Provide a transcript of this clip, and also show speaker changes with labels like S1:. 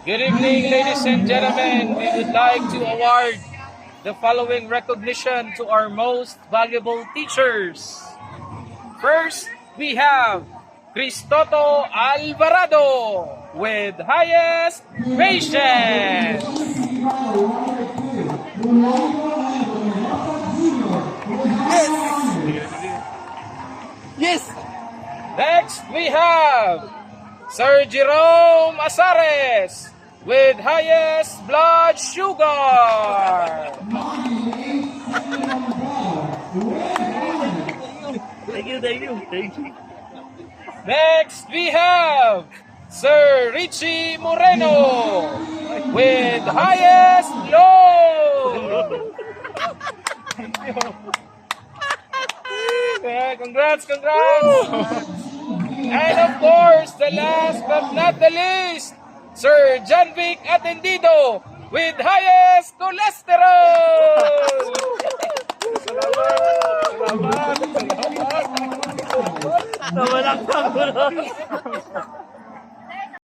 S1: Good evening, ladies and gentlemen. We would like to award the following recognition to our most valuable teachers. First, we have Cristoto Alvarado with highest patience.
S2: Yes!
S1: Next, we have Sir Jerome Asares with highest blood sugar.
S2: Thank you.
S1: Next, we have Sir Richie Moreno with highest load. Yeah, congrats! And of course, the last but not the least, Sir Janvic Atendido with highest cholesterol.
S2: Nawalang tanggol.